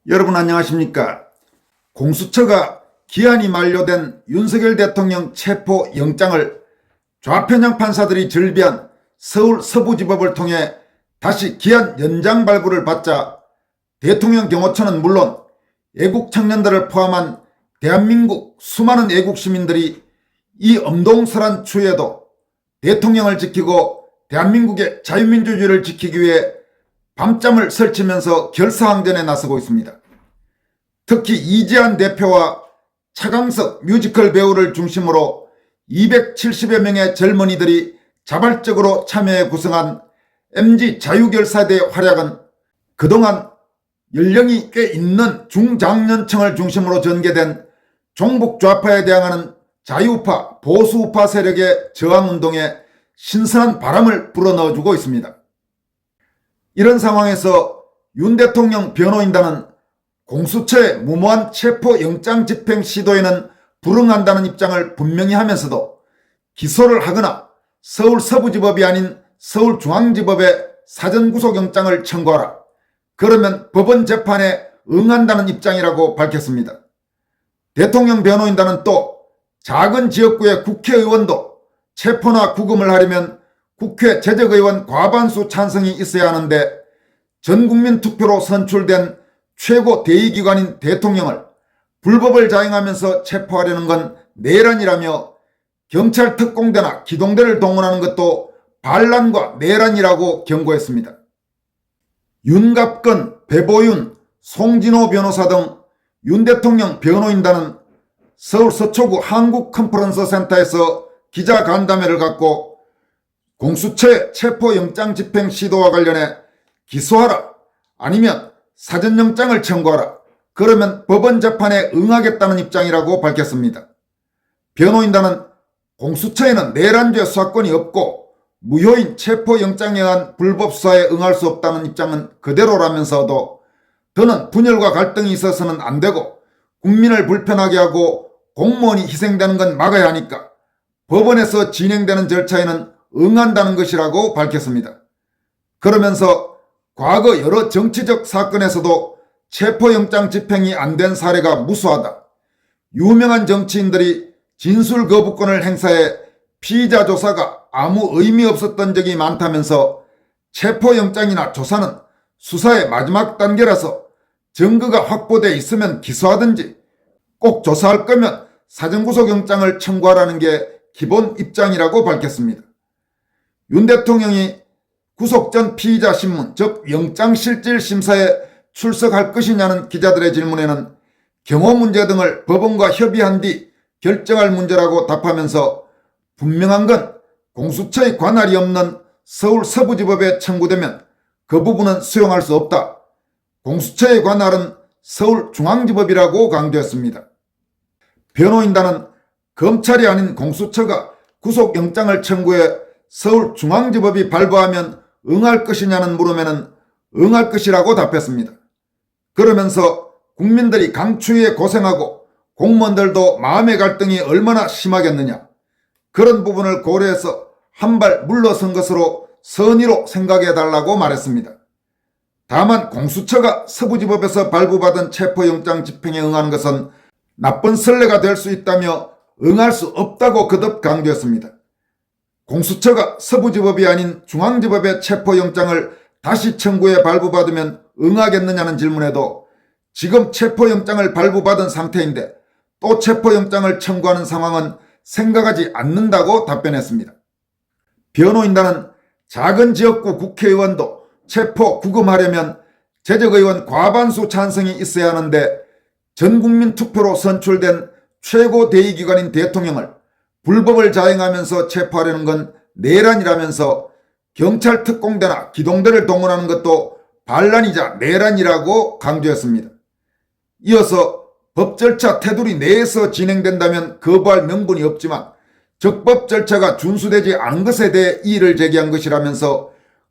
여러분 안녕하십니까? 공수처가 기한이 만료된 윤석열 대통령 체포 영장을 좌편향 판사들이 즐비한 서울 서부지법을 통해 다시 기한 연장 발부를 받자 대통령 경호처는 물론 애국 청년들을 포함한 대한민국 수많은 애국 시민들이 이 엄동설한 추위에도 대통령을 지키고 대한민국의 자유민주주의를 지키기 위해 밤잠을 설치면서 결사항전에 나서고 있습니다. 특히 이재한 대표와 차강석 뮤지컬 배우를 중심으로 270여 명의 젊은이들이 자발적으로 참여해 구성한 MG 자유결사대의 활약은 그동안 연령이 꽤 있는 중장년층을 중심으로 전개된 종북 좌파에 대항하는 자유우파 보수우파 세력의 저항운동에 신선한 바람을 불어넣어주고 있습니다. 이런 상황에서 윤 대통령 변호인단은 공수처의 무모한 체포 영장 집행 시도에는 불응한다는 입장을 분명히 하면서도 기소를 하거나 서울 서부지법이 아닌 서울중앙지법에 사전구속영장을 청구하라. 그러면 법원 재판에 응한다는 입장이라고 밝혔습니다. 대통령 변호인단은 또 작은 지역구의 국회의원도 체포나 구금을 하려면 국회 재적의원 과반수 찬성이 있어야 하는데 전국민 투표로 선출된 최고 대의기관인 대통령을 불법을 자행하면서 체포하려는 건 내란이라며 경찰 특공대나 기동대를 동원하는 것도 반란과 내란이라고 경고했습니다. 윤갑근, 배보윤, 송진호 변호사 등 윤 대통령 변호인단은 서울 서초구 한국컨퍼런스센터에서 기자간담회를 갖고 공수처의 체포영장 집행 시도와 관련해 기소하라 아니면 사전영장을 청구하라. 그러면 법원 재판에 응하겠다는 입장이라고 밝혔습니다. 변호인단은 공수처에는 내란죄 수사권이 없고 무효인 체포영장에 의한 불법 수사에 응할 수 없다는 입장은 그대로라면서도 더는 분열과 갈등이 있어서는 안 되고 국민을 불편하게 하고 공무원이 희생되는 건 막아야 하니까 법원에서 진행되는 절차에는 응한다는 것이라고 밝혔습니다. 그러면서 과거 여러 정치적 사건에서도 체포영장 집행이 안 된 사례가 무수하다. 유명한 정치인들이 진술거부권을 행사해 피의자 조사가 아무 의미 없었던 적이 많다면서 체포영장이나 조사는 수사의 마지막 단계라서 증거가 확보돼 있으면 기소하든지 꼭 조사할 거면 사전구속영장을 청구하라는 게 기본 입장이라고 밝혔습니다. 윤 대통령이 구속 전 피의자 신문 즉 영장실질심사에 출석할 것이냐는 기자들의 질문에는 경호 문제 등을 법원과 협의한 뒤 결정할 문제라고 답하면서 분명한 건 공수처의 관할이 없는 서울 서부지법에 청구되면 그 부분은 수용할 수 없다. 공수처의 관할은 서울중앙지법이라고 강조했습니다. 변호인단은 검찰이 아닌 공수처가 구속영장을 청구해 서울중앙지법이 발부하면 응할 것이냐는 물음에는 응할 것이라고 답했습니다. 그러면서 국민들이 강추위에 고생하고 공무원들도 마음의 갈등이 얼마나 심하겠느냐. 그런 부분을 고려해서 한 발 물러선 것으로 선의로 생각해달라고 말했습니다. 다만 공수처가 서부지법에서 발부받은 체포영장 집행에 응하는 것은 나쁜 선례가 될 수 있다며 응할 수 없다고 거듭 강조했습니다. 공수처가 서부지법이 아닌 중앙지법의 체포영장을 다시 청구해 발부받으면 응하겠느냐는 질문에도 지금 체포영장을 발부받은 상태인데 또 체포영장을 청구하는 상황은 생각하지 않는다고 답변했습니다. 변호인단은 작은 지역구 국회의원도 체포 구금하려면 재적의원 과반수 찬성이 있어야 하는데 전국민 투표로 선출된 최고 대의기관인 대통령을 불법을 자행하면서 체포하려는 건 내란이라면서 경찰 특공대나 기동대를 동원하는 것도 반란이자 내란이라고 강조했습니다. 이어서 법 절차 테두리 내에서 진행된다면 거부할 명분이 없지만 적법 절차가 준수되지 않은 것에 대해 이의를 제기한 것이라면서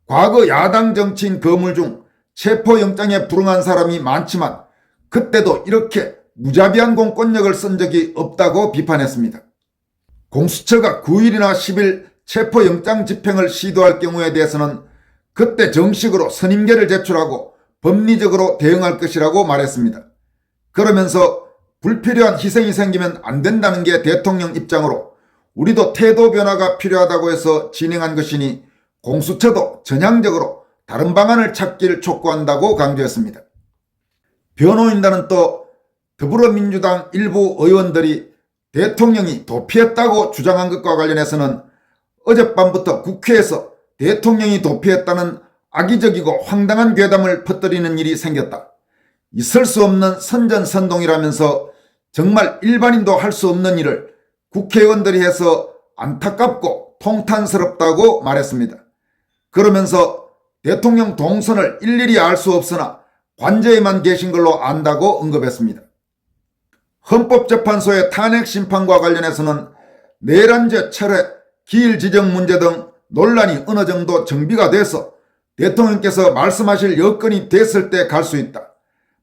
과거 야당 정치인 거물 중 체포영장에 불응한 사람이 많지만 그때도 이렇게 무자비한 공권력을 쓴 적이 없다고 비판했습니다. 공수처가 9일이나 10일 체포영장 집행을 시도할 경우에 대해서는 그때 정식으로 선임계를 제출하고 법리적으로 대응할 것이라고 말했습니다. 그러면서 불필요한 희생이 생기면 안 된다는 게 대통령 입장으로 우리도 태도 변화가 필요하다고 해서 진행한 것이니 공수처도 전향적으로 다른 방안을 찾기를 촉구한다고 강조했습니다. 변호인단은 또 더불어민주당 일부 의원들이 대통령이 도피했다고 주장한 것과 관련해서는 어젯밤부터 국회에서 대통령이 도피했다는 악의적이고 황당한 괴담을 퍼뜨리는 일이 생겼다. 있을 수 없는 선전선동이라면서 정말 일반인도 할 수 없는 일을 국회의원들이 해서 안타깝고 통탄스럽다고 말했습니다. 그러면서 대통령 동선을 일일이 알 수 없으나 관저에만 계신 걸로 안다고 언급했습니다. 헌법재판소의 탄핵 심판과 관련해서는 내란죄 철회, 기일 지정 문제 등 논란이 어느 정도 정비가 돼서 대통령께서 말씀하실 여건이 됐을 때 갈 수 있다.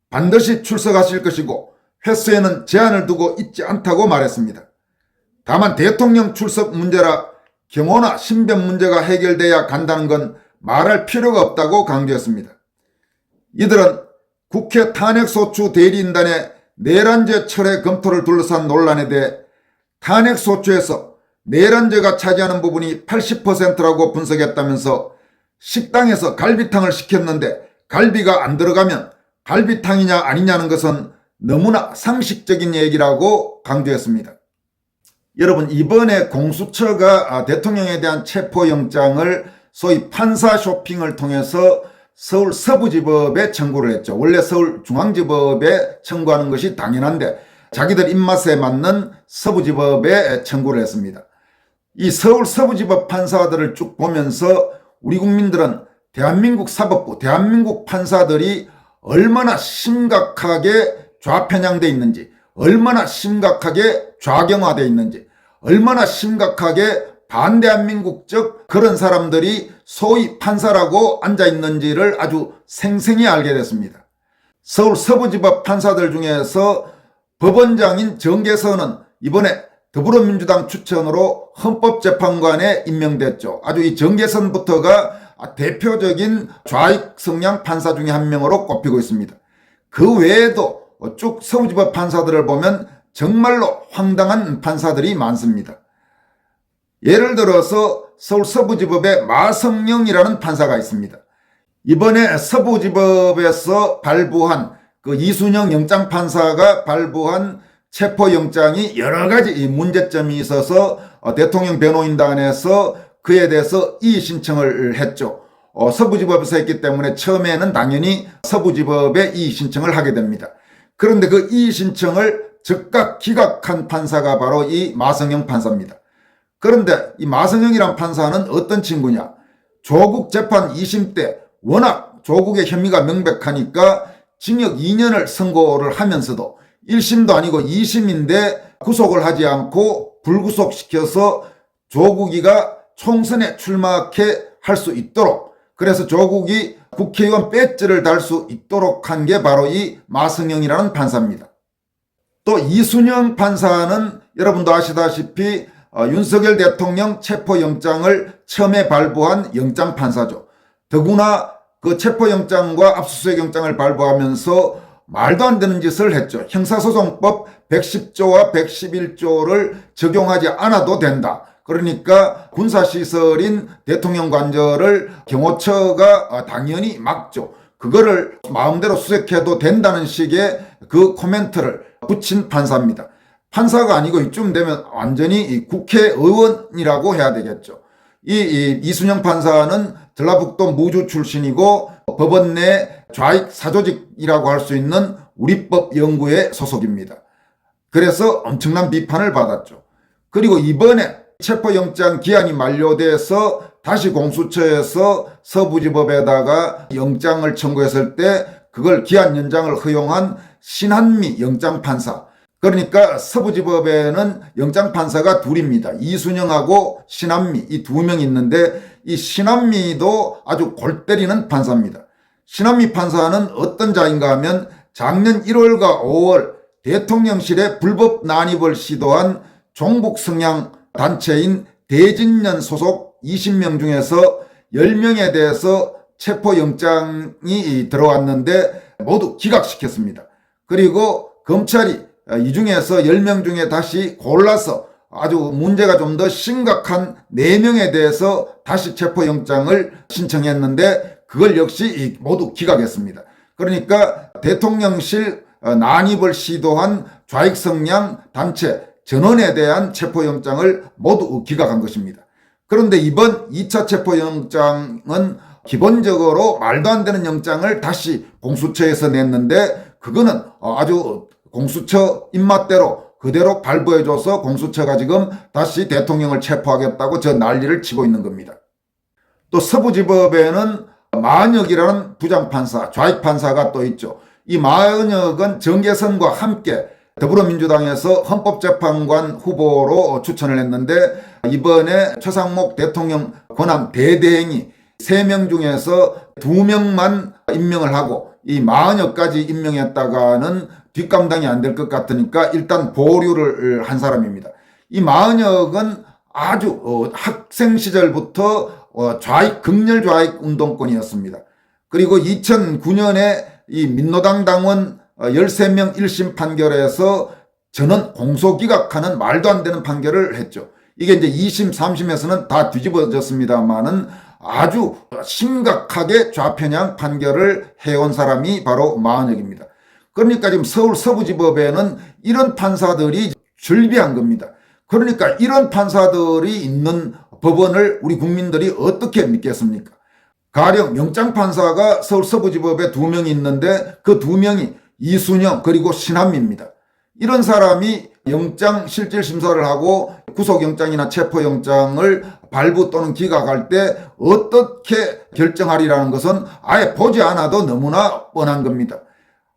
반드시 출석하실 것이고 횟수에는 제한을 두고 있지 않다고 말했습니다. 다만 대통령 출석 문제라 경호나 신변 문제가 해결돼야 간다는 건 말할 필요가 없다고 강조했습니다. 이들은 국회 탄핵소추 대리인단의 내란죄 철회 검토를 둘러싼 논란에 대해 탄핵소추에서 내란죄가 차지하는 부분이 80%라고 분석했다면서 식당에서 갈비탕을 시켰는데 갈비가 안 들어가면 갈비탕이냐 아니냐는 것은 너무나 상식적인 얘기라고 강조했습니다. 여러분, 이번에 공수처가 대통령에 대한 체포영장을 소위 판사 쇼핑을 통해서 서울 서부지법에 청구를 했죠. 원래 서울중앙지법에 청구하는 것이 당연한데 자기들 입맛에 맞는 서부지법에 청구를 했습니다. 이 서울 서부지법 판사들을 쭉 보면서 우리 국민들은 대한민국 사법부, 대한민국 판사들이 얼마나 심각하게 좌편향돼 있는지, 얼마나 심각하게 좌경화돼 있는지, 얼마나 심각하게 반대한민국적 그런 사람들이 소위 판사라고 앉아있는지를 아주 생생히 알게 됐습니다. 서울 서부지법 판사들 중에서 법원장인 정계선은 이번에 더불어민주당 추천으로 헌법재판관에 임명됐죠. 아주 이 정계선부터가 대표적인 좌익 성향 판사 중에 한 명으로 꼽히고 있습니다. 그 외에도 쭉 서부지법 판사들을 보면 정말로 황당한 판사들이 많습니다. 예를 들어서 서울 서부지법에 마성영이라는 판사가 있습니다. 이번에 서부지법에서 발부한 그 이순영 영장판사가 발부한 체포영장이 여러 가지 문제점이 있어서 대통령 변호인단에서 그에 대해서 이의 신청을 했죠. 서부지법에서 했기 때문에 처음에는 당연히 서부지법에 이의 신청을 하게 됩니다. 그런데 그 이의 신청을 즉각 기각한 판사가 바로 이 마성영 판사입니다. 그런데 이 마성영이란 판사는 어떤 친구냐? 조국 재판 2심 때 워낙 조국의 혐의가 명백하니까 징역 2년을 선고를 하면서도 1심도 아니고 2심인데 구속을 하지 않고 불구속시켜서 조국이가 총선에 출마케 할 수 있도록, 그래서 조국이 국회의원 배지를 달 수 있도록 한 게 바로 이 마성영이라는 판사입니다. 또 이순영 판사는 여러분도 아시다시피 윤석열 대통령 체포영장을 처음에 발부한 영장판사죠. 더구나 그 체포영장과 압수수색영장을 발부하면서 말도 안 되는 짓을 했죠. 형사소송법 110조와 111조를 적용하지 않아도 된다. 그러니까 군사시설인 대통령 관저를 경호처가 당연히 막죠. 그거를 마음대로 수색해도 된다는 식의 그 코멘트를 붙인 판사입니다. 판사가 아니고 이쯤 되면 완전히 국회의원이라고 해야 되겠죠. 이순영 판사는 전라북도 무주 출신이고 법원 내 좌익 사조직이라고 할 수 있는 우리법연구회 소속입니다. 그래서 엄청난 비판을 받았죠. 그리고 이번에 체포영장 기한이 만료돼서 다시 공수처에서 서부지법에다가 영장을 청구했을 때 그걸 기한 연장을 허용한 신한미 영장판사, 그러니까 서부지법에는 영장판사가 둘입니다. 이순영하고 신한미, 이 두 명이 있는데 이 신한미도 아주 골 때리는 판사입니다. 신한미 판사는 어떤 자인가 하면 작년 1월과 5월 대통령실에 불법 난입을 시도한 종북 성향 단체인 대진년 소속 20명 중에서 10명에 대해서 체포영장이 들어왔는데 모두 기각시켰습니다. 그리고 검찰이 이 중에서 10명 중에 다시 골라서 아주 문제가 좀 더 심각한 4명에 대해서 다시 체포영장을 신청했는데 그걸 역시 모두 기각했습니다. 그러니까 대통령실 난입을 시도한 좌익성향 단체 전원에 대한 체포영장을 모두 기각한 것입니다. 그런데 이번 2차 체포영장은 기본적으로 말도 안 되는 영장을 다시 공수처에서 냈는데 그거는 아주 공수처 입맛대로 그대로 발부해줘서 공수처가 지금 다시 대통령을 체포하겠다고 저 난리를 치고 있는 겁니다. 또 서부지법에는 마은혁이라는 부장판사, 좌익판사가 또 있죠. 이 마은혁은 정계선과 함께 더불어민주당에서 헌법재판관 후보로 추천을 했는데 이번에 최상목 대통령 권한 대대행이 3명 중에서 2명만 임명을 하고 이 마은혁까지 임명했다가는 뒷감당이 안 될 것 같으니까 일단 보류를 한 사람입니다. 이 마은혁은 아주 학생 시절부터 극렬 좌익 운동권이었습니다. 그리고 2009년에 이 민노당 당원 13명 1심 판결에서 전원 공소기각하는 말도 안 되는 판결을 했죠. 이게 이제 2심, 3심에서는 다 뒤집어졌습니다만은 아주 심각하게 좌편향 판결을 해온 사람이 바로 마은혁입니다. 그러니까 지금 서울 서부지법에는 이런 판사들이 즐비한 겁니다. 그러니까 이런 판사들이 있는 법원을 우리 국민들이 어떻게 믿겠습니까? 가령 영장판사가 서울 서부지법에 2명이 있는데 그 2명이 이순영 그리고 신한미입니다. 이런 사람이 영장 실질심사를 하고 구속영장이나 체포영장을 발부 또는 기각할 때 어떻게 결정하리라는 것은 아예 보지 않아도 너무나 뻔한 겁니다.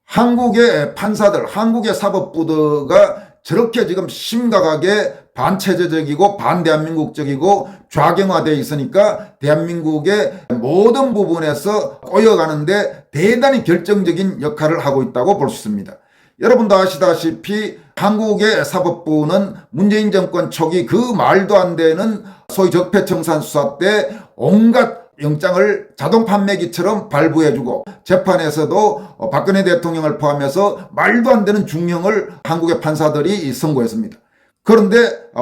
한국의 판사들, 한국의 사법부가 저렇게 지금 심각하게 반체제적이고 반대한민국적이고 좌경화되어 있으니까 대한민국의 모든 부분에서 꼬여가는데 대단히 결정적인 역할을 하고 있다고 볼 수 있습니다. 여러분도 아시다시피 한국의 사법부는 문재인 정권 초기 그 말도 안 되는 소위 적폐청산 수사 때 온갖 영장을 자동 판매기처럼 발부해주고 재판에서도 박근혜 대통령을 포함해서 말도 안 되는 중형을 한국의 판사들이 선고했습니다. 그런데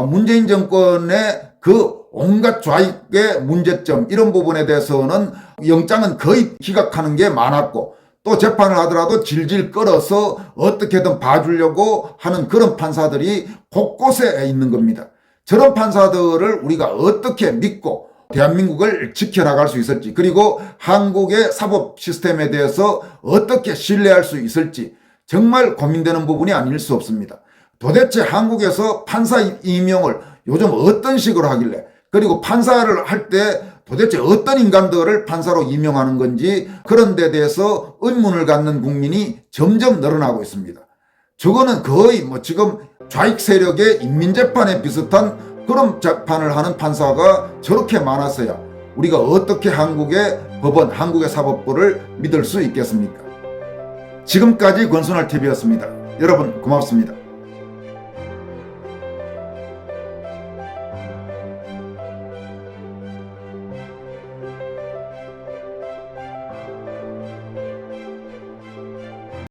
문재인 정권의 그 온갖 좌익의 문제점 이런 부분에 대해서는 영장은 거의 기각하는 게 많았고 또 재판을 하더라도 질질 끌어서 어떻게든 봐주려고 하는 그런 판사들이 곳곳에 있는 겁니다. 저런 판사들을 우리가 어떻게 믿고 대한민국을 지켜나갈 수 있을지 그리고 한국의 사법 시스템에 대해서 어떻게 신뢰할 수 있을지 정말 고민되는 부분이 아닐 수 없습니다. 도대체 한국에서 판사 임용을 요즘 어떤 식으로 하길래 그리고 판사를 할 때 도대체 어떤 인간들을 판사로 임명하는 건지 그런 데 대해서 의문을 갖는 국민이 점점 늘어나고 있습니다. 저거는 거의 지금 좌익 세력의 인민재판에 비슷한 그런 재판을 하는 판사가 저렇게 많았어야 우리가 어떻게 한국의 법원, 한국의 사법부를 믿을 수 있겠습니까? 지금까지 권순할TV였습니다. 여러분 고맙습니다.